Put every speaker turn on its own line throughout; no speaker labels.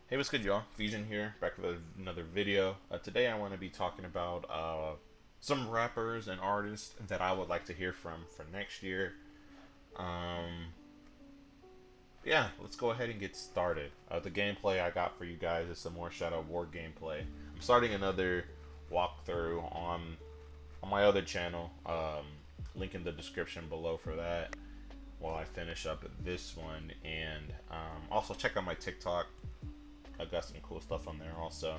Hey, what's good, y'all? Fusion here, back with another video. Today, I want to be talking about some rappers and artists that I would like to hear from for next year. Um, yeah, let's go ahead and get started. The gameplay I got for you guys is some more Shadow War gameplay. I'm starting another walkthrough on my other channel. Link in the description below for that. While I finish up this one, and also check out my TikTok. I got some cool stuff on there also.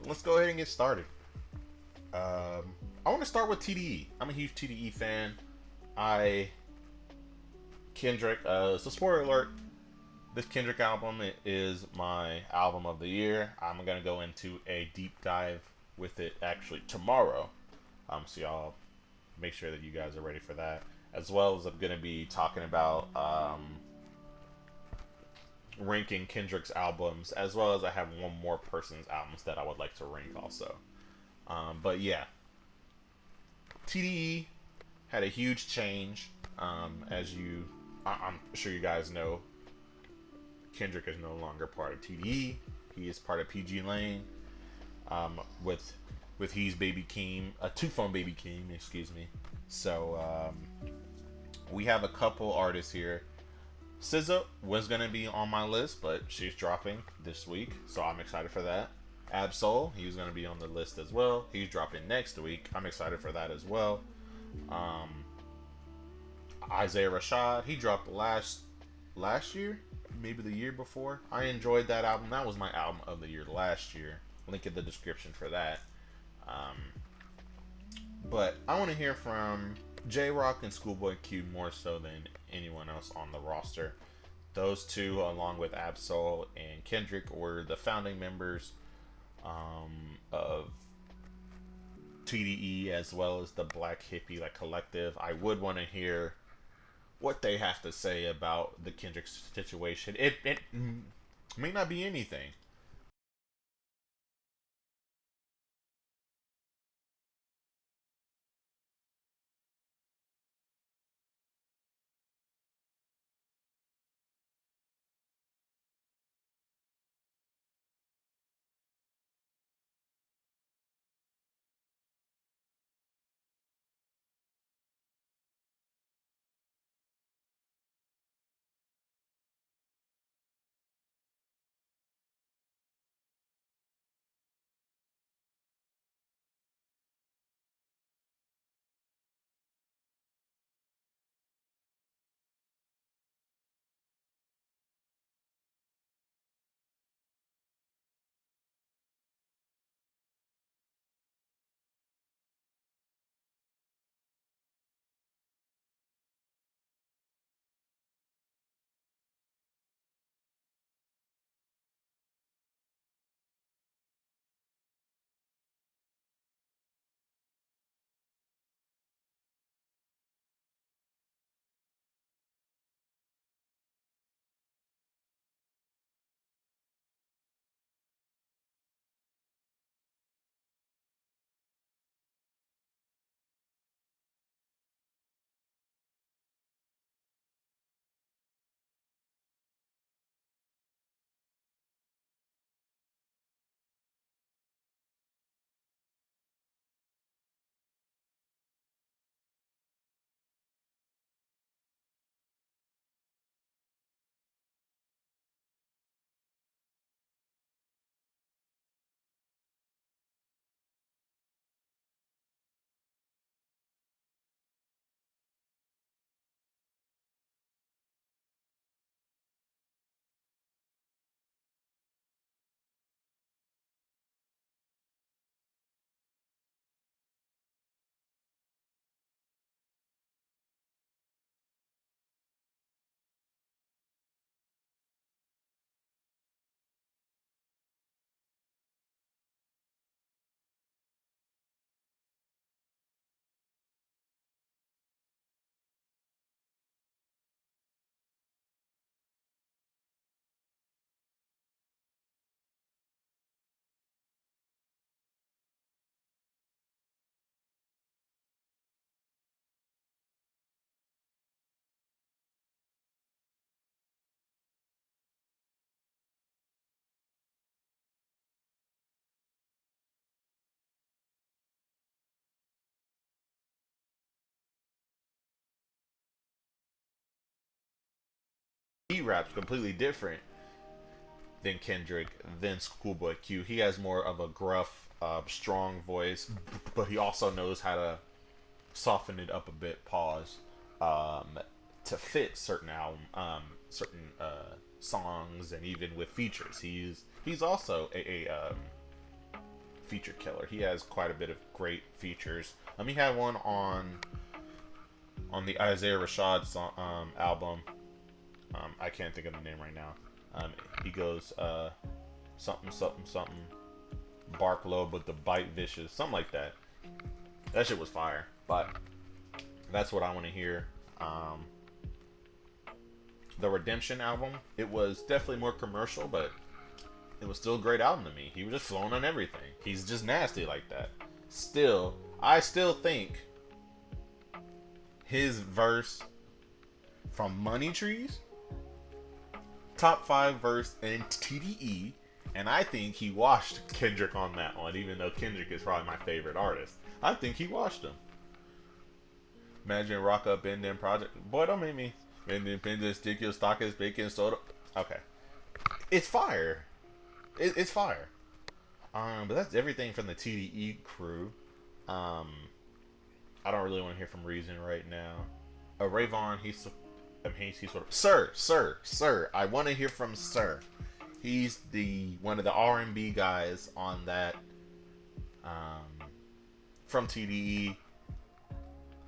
Let's go ahead and get started. I want to start with TDE. I'm a huge TDE fan. I Kendrick. So spoiler alert: this Kendrick album is my album of the year. I'm gonna go into a deep dive with it actually tomorrow. So y'all make sure that you guys are ready for that. As well as I'm gonna be talking about ranking Kendrick's albums, as well as I have one more person's albums that I would like to rank also. But yeah, TDE had a huge change. As I'm sure you guys know, Kendrick is no longer part of TDE. He is part of PG Lane. With He's Baby Keem, Two Phone Baby Keem, excuse me. So we have a couple artists here. SZA was gonna be on my list, but she's dropping this week, so I'm excited for that. Absol, he's gonna be on the list as well. He's dropping next week. I'm excited for that as well. Um, Isaiah Rashad, he dropped last year, maybe the year before. I enjoyed that album. That was my album of the year last year. Link in the description for that. Um, but I want to hear from J Rock and Schoolboy Q more so than anyone else on the roster. Those two, along with Absol and Kendrick, were the founding members of TDE, as well as the Black Hippie collective. I would want to hear what they have to say about the Kendrick situation. It may not be anything. he raps completely different than Kendrick, than Schoolboy Q. He has more of a gruff, strong voice, but he also knows how to soften it up a bit. Pause. Um, to fit certain certain songs, and even with features. He's also a feature killer. He has quite a bit of great features. He had one on the Isaiah Rashad song, album. I can't think of the name right now. He goes something something something, bark low but the bite vicious, something like that. That shit was fire. But that's what I want to hear. The Redemption album, it was definitely more commercial, but it was still a great album to me. He was just flowing on everything. He's just nasty like that. I still think his verse from Money Trees, top 5 verse in TDE, and I think he washed Kendrick on that one, even though Kendrick is probably my favorite artist. I think he washed him. Imagine Rock Up in them project. Boy, don't make me. Independent, stick your stock as baking soda. Okay. It's fire. It's fire. But that's everything from the TDE crew. I don't really want to hear from Reason right now. Rayvon, he's sort of Sir. I want to hear from Sir. He's the one of the R&B guys on that. From TDE.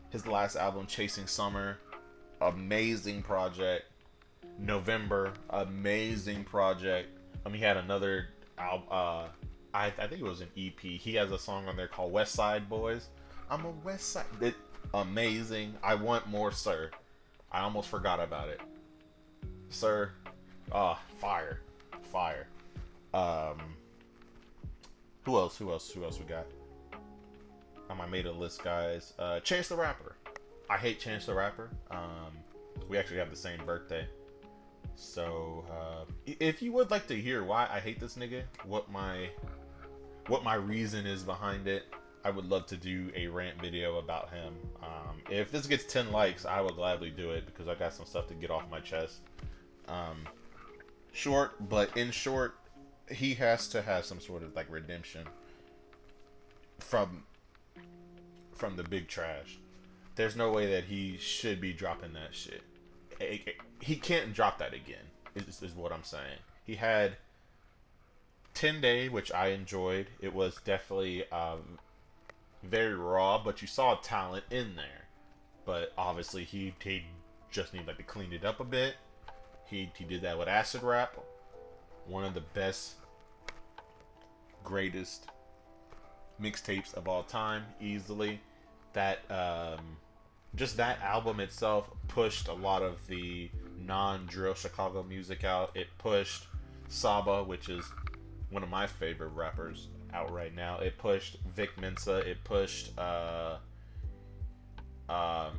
His last album, Chasing Summer, amazing project. November, amazing project. He had another album. I think it was an EP. He has a song on there called West Side Boys. I'm a West Side. Amazing. I want more, Sir. I almost forgot about it. Sir, fire. Who else we got? I made a list, guys. Chance the Rapper. I hate Chance the Rapper. We actually have the same birthday. So, if you would like to hear why I hate this nigga, what my reason is behind it, I would love to do a rant video about him. If this gets 10 likes, I will gladly do it because I got some stuff to get off my chest. Short, but in short, he has to have some sort of like redemption from the big trash. There's no way that he should be dropping that shit. He can't drop that again, is what I'm saying. He had 10 Day, which I enjoyed. It was definitely very raw, but you saw talent in there. But obviously he just needed to clean it up a bit. He did that with Acid Rap. One of the best, greatest mixtapes of all time, easily. That just that album itself pushed a lot of the non-drill Chicago music out. It pushed Saba, which is one of my favorite rappers out right now. It pushed Vic Mensa. It pushed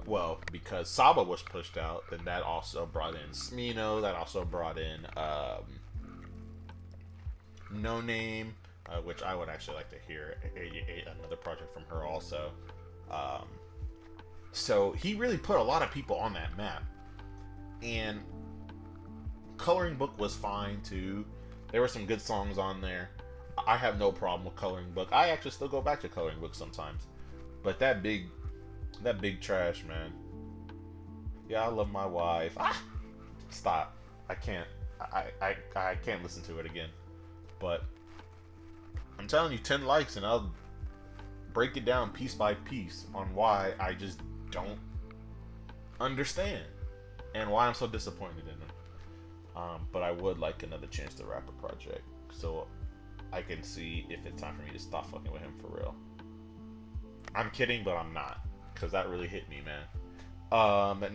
well, because Saba was pushed out, then that also brought in Smino. That also brought in No Name, which I would actually like to hear another project from her also. So he really put a lot of people on that map. And Coloring Book was fine too. There were some good songs on there. I have no problem with Coloring Book. I actually still go back to Coloring Book sometimes. But that big trash, man. Yeah, I love my wife. Stop. I can't. I can't listen to it again. But I'm telling you, 10 likes and I'll break it down piece by piece on why I just don't understand and why I'm so disappointed in him. But I would like another Chance the Rapper project, so I can see if it's time for me to stop fucking with him for real. I'm kidding, but I'm not, because that really hit me, man.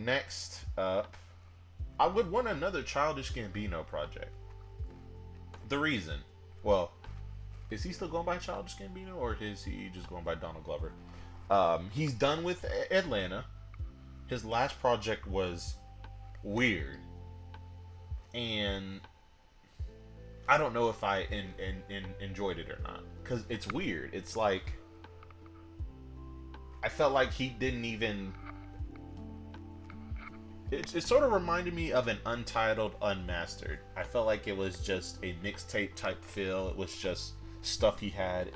Next up, I would want another Childish Gambino project. The reason, well, is he still going by Childish Gambino, or is he just going by Donald Glover? He's done with Atlanta. His last project was weird, and I don't know if I enjoyed it or not, because it's weird. It's like I felt like he didn't even it sort of reminded me of an Untitled Unmastered. I felt like it was just a mixtape type feel. It was just stuff he had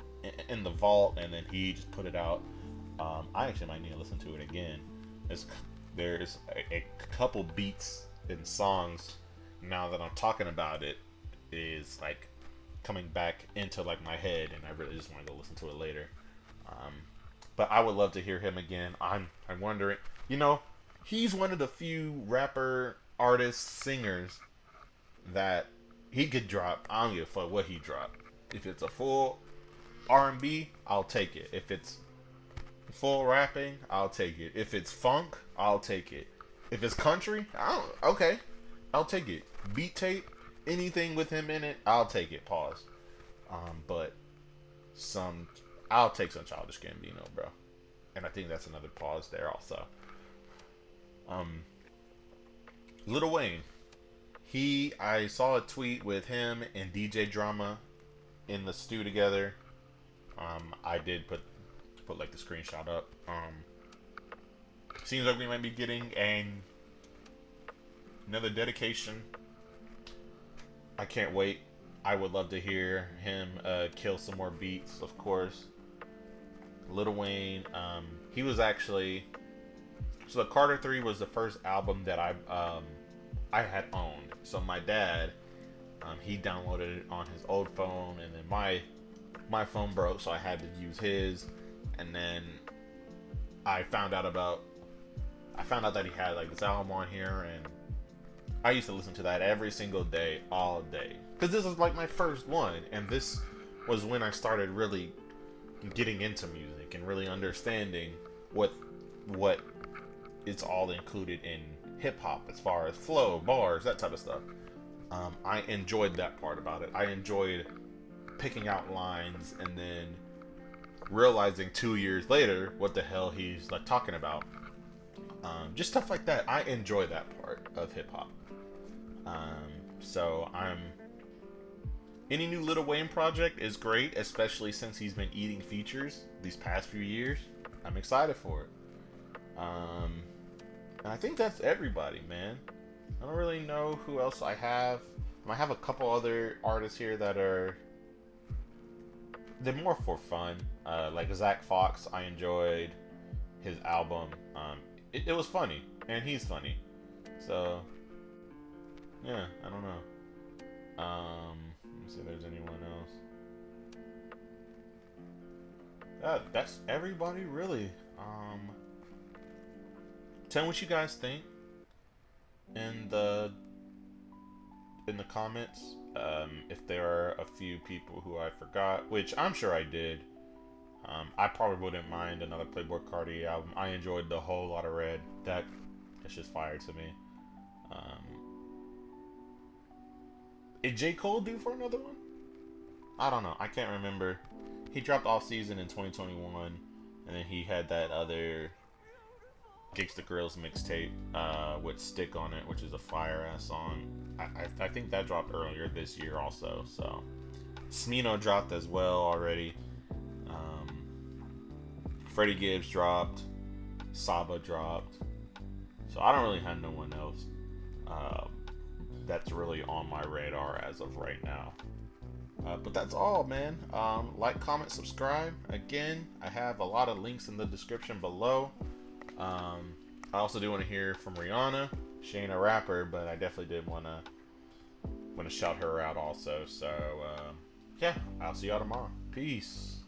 in the vault, and then he just put it out. I actually might need to listen to it again. There's a couple beats and songs now that I'm talking about it is like coming back into like my head, and I really just want to go listen to it later. But I would love to hear him again. I'm wondering, you know, he's one of the few rapper artists, singers that he could drop. I don't give a fuck what he dropped. If it's a full R&B, I'll take it. If it's full rapping, I'll take it. If it's funk, I'll take it. If it's country, okay, I'll take it. Beat tape, anything with him in it, I'll take it. Pause. But I'll take some Childish Gambino, bro. And I think that's another pause there also. Lil Wayne. I saw a tweet with him and DJ Drama in the stew together. I did put like the screenshot up. Seems like we might be getting another dedication. I can't wait. I would love to hear him kill some more beats, of course. Lil Wayne, he was actually, so the Carter 3 was the first album that I had owned. So my dad, he downloaded it on his old phone, and then my phone broke, so I had to use his. And then I found out that he had like this album on here, and I used to listen to that every single day, all day, because this was like my first one, and this was when I started really getting into music and really understanding what it's all included in hip hop as far as flow, bars, that type of stuff. I enjoyed that part about it. I enjoyed picking out lines and then realizing 2 years later what the hell he's like talking about. Just stuff like that. I enjoy that part of hip hop. So any new Lil Wayne project is great, especially since he's been eating features these past few years. I'm excited for it. And I think that's everybody, man. I don't really know who else I have. I have a couple other artists here that they're more for fun. Like Zach Fox, I enjoyed his album. It was funny, and he's funny. So, yeah, I don't know. Let me see if there's anyone else. That's everybody, really. Tell me what you guys think in the comments. If there are a few people who I forgot, which I'm sure I did. I probably wouldn't mind another Playboi Carti album. I enjoyed the Whole Lotta Red. That's just fire to me. Is J. Cole due for another one? I don't know. I can't remember. He dropped Off Season in 2021, and then he had that other Gangsta Grills mixtape with Stick on it, which is a fire ass song. I think that dropped earlier this year also. So Smino dropped as well already. Freddie Gibbs dropped. Saba dropped. So I don't really have no one else that's really on my radar as of right now. But that's all, man. Like, comment, subscribe. Again, I have a lot of links in the description below. I also do want to hear from Rihanna. She ain't a rapper, but I definitely did want to shout her out also. So, yeah, I'll see y'all tomorrow. Peace.